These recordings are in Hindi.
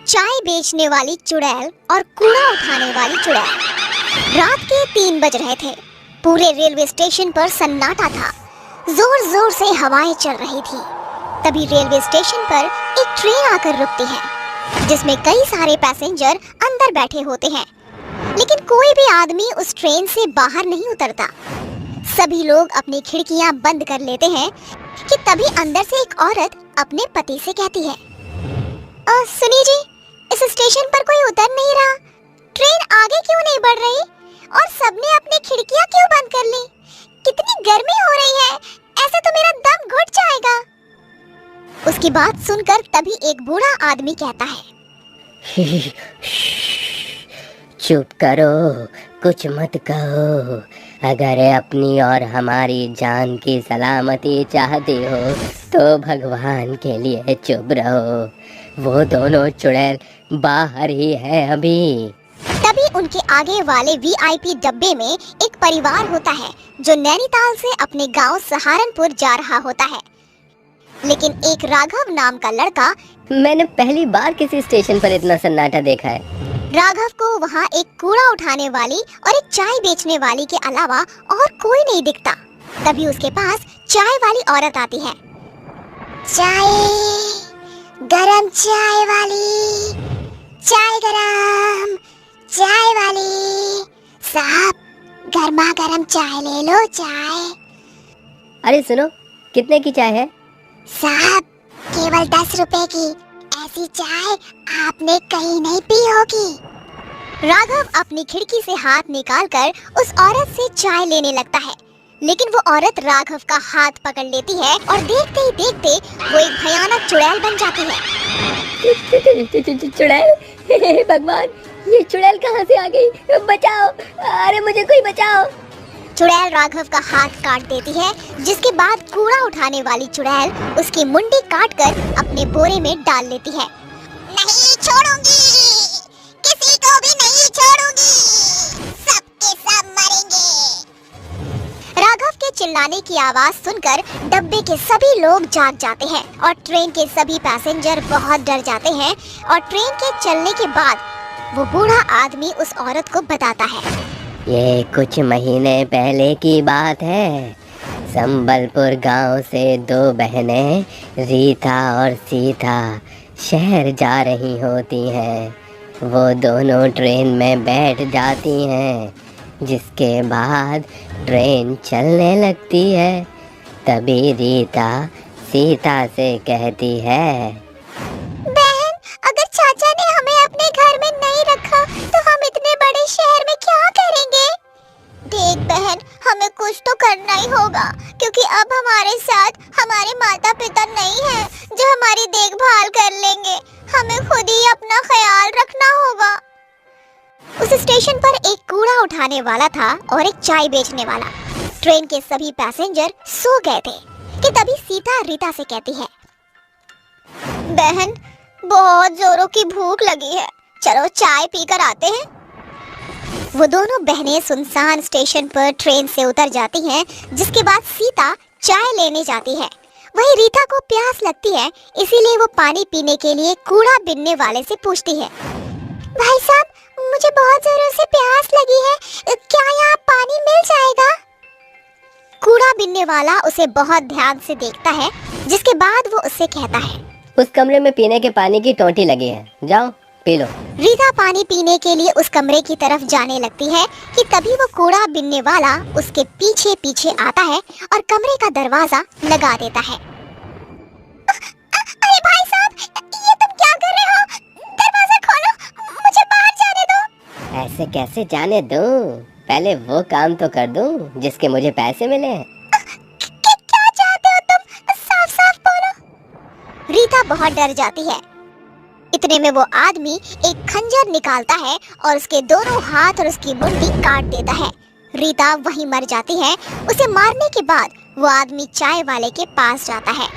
चाय बेचने वाली चुड़ैल और कूड़ा उठाने वाली चुड़ैल। रात के 3 बज रहे थे। पूरे रेलवे स्टेशन पर सन्नाटा था। जोर जोर से हवाएं चल रही थी। तभी रेलवे स्टेशन पर एक ट्रेन आकर रुकती है, जिसमें कई सारे पैसेंजर अंदर बैठे होते हैं, लेकिन कोई भी आदमी उस ट्रेन से बाहर नहीं उतरता। सभी लोग अपनी खिड़कियां बंद कर लेते हैं कि तभी अंदर से एक औरत अपने पति से कहती है, सुनिए जी, इस स्टेशन पर कोई उतर नहीं रहा। ट्रेन आगे क्यों नहीं बढ़ रही और सबने अपनी खिड़कियां क्यों बंद कर ली? कितनी गर्मी हो रही है, ऐसे तो मेरा दम घुट जाएगा। उसकी बात सुनकर तभी एक बूढ़ा आदमी कहता है, चुप करो, कुछ मत कहो। अगर अपनी और हमारी जान की सलामती चाहती हो तो भगवान के लिए चुप रहो। वो दोनों चुड़ैल बाहर ही है अभी। तभी उनके आगे वाले वीआईपी डब्बे में एक परिवार होता है जो नैनीताल से अपने गांव सहारनपुर जा रहा होता है। लेकिन एक राघव नाम का लड़का, मैंने पहली बार किसी स्टेशन पर इतना सन्नाटा देखा है। राघव को वहाँ एक कूड़ा उठाने वाली और एक चाय बेचने वाली के अलावा और कोई नहीं दिखता। तभी उसके पास चाय वाली औरत आती है। चाय, गरम चाय वाली, चाय गरम, चाय वाली साहब, गर्मा गरम चाय ले लो चाय। अरे सुनो, कितने की चाय है? साहब, केवल 10 रुपए की। ऐसी चाय आपने कहीं नहीं पी होगी। राघव अपनी खिड़की से हाथ निकालकर उस औरत से चाय लेने लगता है, लेकिन वो औरत राघव का हाथ पकड़ लेती है और देखते ही देखते वो एक भयानक चुड़ैल बन जाती है। चुड़ैल? भगवान, ये चुड़ैल कहाँ से आ गई? बचाओ, अरे मुझे कोई बचाओ। चुड़ैल राघव का हाथ काट देती है, जिसके बाद कूड़ा उठाने वाली चुड़ैल उसकी मुंडी काटकर अपने बोरे में डाल लेती है। नहीं छोड़ूंगी, किसी को भी नहीं छोड़ूंगी, सबके सब मरेंगे। राघव के चिल्लाने की आवाज सुनकर डब्बे के सभी लोग जाग जाते हैं और ट्रेन के सभी पैसेंजर बहुत डर जाते हैं। और ट्रेन के चलने के बाद वो बूढ़ा आदमी उस औरत को बताता है, ये कुछ महीने पहले की बात है। संबलपुर गांव से 2 बहनें रीता और सीता शहर जा रही होती हैं। वो दोनों ट्रेन में बैठ जाती हैं, जिसके बाद ट्रेन चलने लगती है। तभी रीता सीता से कहती है, बहन, अगर चाचा ने हमें अपने घर में नहीं रखा तो हम इतने बड़े शहर में क्या करेंगे? देख बहन, हमें कुछ तो करना ही होगा, क्योंकि अब हमारे साथ हमारे माता पिता नहीं हैं जो हमारी देखभाल कर लेंगे। हमें खुद ही अपना ख्याल रखना होगा। उस स्टेशन पर एक कूड़ा उठाने वाला था और एक चाय बेचने वाला। ट्रेन के सभी पैसेंजर सो गए थे कि तभी सीता रीता से कहती है, बहन, बहुत जोरों की भूख लगी है, चलो चाय पीकर आते हैं। वो दोनों बहनें सुनसान स्टेशन पर ट्रेन से उतर जाती हैं, जिसके बाद सीता चाय लेने जाती है। वहीं रीता को प्यास लगती है, इसीलिए वो पानी पीने के लिए कूड़ा बीनने वाले से पूछती है, भाई साहब, मुझे बहुत जोरों से प्यास लगी है, क्या यहाँ पानी मिल जाएगा? कूड़ा बीनने वाला उसे बहुत ध्यान से देखता है, जिसके बाद वो उससे कहता है, उस कमरे में पीने के पानी की टोंटी लगी है, जाओ पी लो। रीता पानी पीने के लिए उस कमरे की तरफ जाने लगती है कि तभी वो कूड़ा बीनने वाला उसके पीछे पीछे आता है और कमरे का दरवाजा लगा देता है। अरे भाई साहब, ये तुम क्या कर रहे हो? दरवाजा खोलो, मुझे बाहर जाने दो। ऐसे कैसे जाने दूं? पहले वो काम तो कर दूं जिसके मुझे पैसे मिले। क्या चाहते हो तुम? साफ साफ बोलो। रीता बहुत डर जाती है। इतने में वो आदमी एक खंजर निकालता है और उसके दोनों हाथ और उसकी मुंडी काट देता है। रीता वहीं मर जाती है। उसे मारने के बाद वो आदमी चाय वाले के पास जाता है।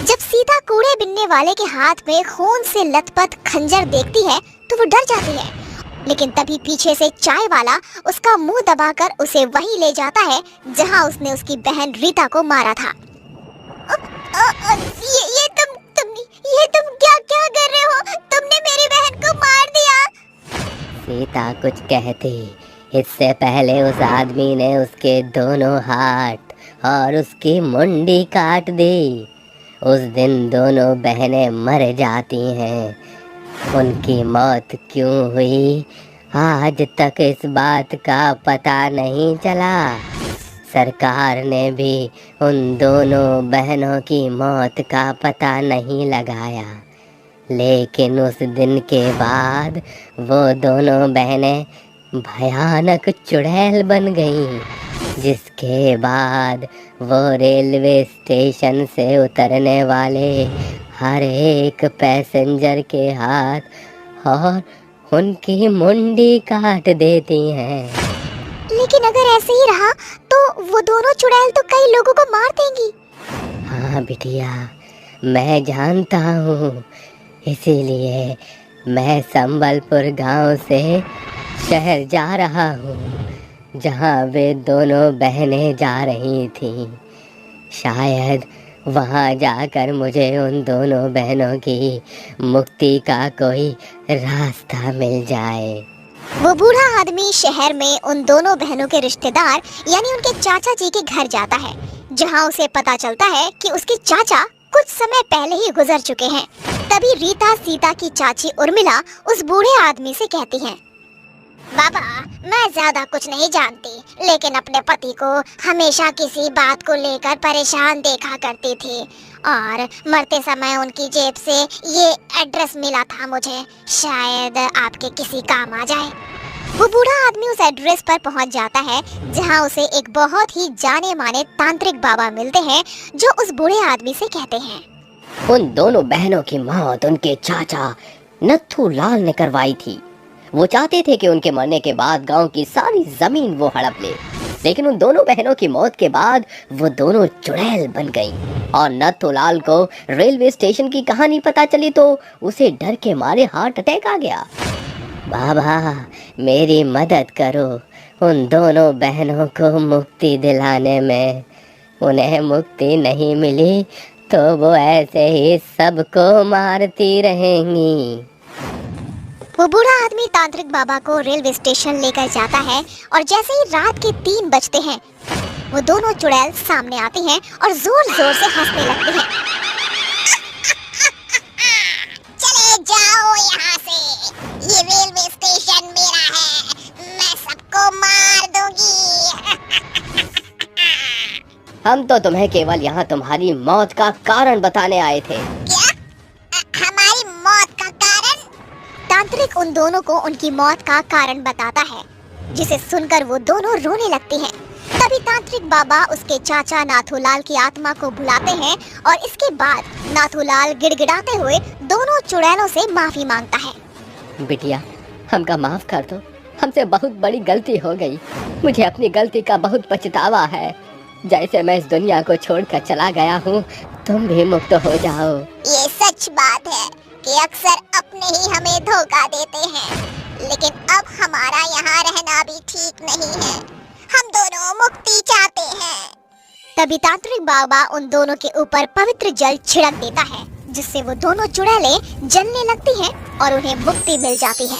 जब सीता कूड़े बिनने वाले के हाथ में खून से लथपथ खंजर देखती है तो वो डर जाती है, लेकिन तभी पीछे से चाय वाला उसका मुंह दबाकर उसे वहीं ले जाता है जहां उसने उसकी बहन रीता को मारा था। ये तुम क्या कर रहे हो? तुमने मेरी बहन को रीता कुछ कहती, इससे पहले उस आदमी ने उसके दोनों हाथ और उसकी मुंडी काट दी। उस दिन दोनों बहनें मर जाती हैं। उनकी मौत क्यों हुई, आज तक इस बात का पता नहीं चला। सरकार ने भी उन दोनों बहनों की मौत का पता नहीं लगाया, लेकिन उस दिन के बाद वो दोनों बहनें भयानक चुड़ैल बन गईं, जिसके बाद वो रेलवे स्टेशन से उतरने वाले हर एक पैसेंजर के हाथ और उनकी मुंडी काट देती हैं। लेकिन अगर ऐसे ही रहा तो वो दोनों चुड़ैल तो कई लोगों को मार देंगी। हाँ बिटिया, मैं जानता हूँ, इसीलिए मैं संबलपुर गांव से शहर जा रहा हूँ, जहाँ वे दोनों बहनें जा रही थीं। शायद वहाँ जाकर मुझे उन दोनों बहनों की मुक्ति का कोई रास्ता मिल जाए। वो बूढ़ा आदमी शहर में उन दोनों बहनों के रिश्तेदार यानी उनके चाचा जी के घर जाता है, जहाँ उसे पता चलता है कि उसके चाचा कुछ समय पहले ही गुजर चुके हैं। तभी रीता सीता की चाची उर्मिला उस बूढ़े आदमी से कहती हैं, बाबा, मैं ज्यादा कुछ नहीं जानती, लेकिन अपने पति को हमेशा किसी बात को लेकर परेशान देखा करती थी और मरते समय उनकी जेब से ये एड्रेस मिला था मुझे, शायद आपके किसी काम आ जाए। वो बूढ़ा आदमी उस एड्रेस पर पहुंच जाता है, जहां उसे एक बहुत ही जाने माने तांत्रिक बाबा मिलते हैं, जो उस बूढ़े आदमी से कहते हैं, उन दोनों बहनों की मौत उनके चाचा नत्थू लाल ने करवाई थी। वो चाहते थे कि उनके मरने के बाद गांव की सारी जमीन वो हड़प ले, लेकिन उन दोनों बहनों की मौत के बाद वो दोनों चुड़ैल बन गईं और नत्थूलाल को रेलवे स्टेशन की कहानी पता चली तो उसे डर के मारे हार्ट अटैक आ गया। बाबा, मेरी मदद करो उन दोनों बहनों को मुक्ति दिलाने में। उन्हें मुक्ति नहीं मिली तो वो ऐसे ही सबको मारती रहेंगी। वो बूढ़ा आदमी तांत्रिक बाबा को रेलवे स्टेशन लेकर जाता है और जैसे ही रात के 3 बजते हैं, वो दोनों चुड़ैल सामने आती हैं और जोर जोर से हंसने लगती हैं। चले जाओ यहाँ से, ये रेलवे स्टेशन मेरा है, मैं सबको मार दूंगी। हम तो तुम्हें केवल यहाँ तुम्हारी मौत का कारण बताने आए थे। क्या? हमारी मौत का कारण? तांत्रिक उन दोनों को उनकी मौत का कारण बताता है, जिसे सुनकर वो दोनों रोने लगती हैं। तभी तांत्रिक बाबा उसके चाचा नाथूलाल की आत्मा को बुलाते हैं और इसके बाद नाथूलाल गिड़गिड़ाते हुए दोनों चुड़ैलों से माफी मांगता है। बिटिया, हमका माफ कर दो, हमसे बहुत बड़ी गलती हो गई। मुझे अपनी गलती का बहुत पछतावा है। जैसे मैं इस दुनिया को छोड़कर चला गया हूँ, तुम भी मुक्त हो जाओ। ये सच बात है कि अक्सर अपने ही हमें धोखा देते हैं, लेकिन अब हमारा यहाँ रहना भी ठीक नहीं है। हम दोनों मुक्ति चाहते हैं। तभी तांत्रिक बाबा उन दोनों के ऊपर पवित्र जल छिड़क देता है, जिससे वो दोनों चुड़ैलें जलने लगती हैं और उन्हें मुक्ति मिल जाती है।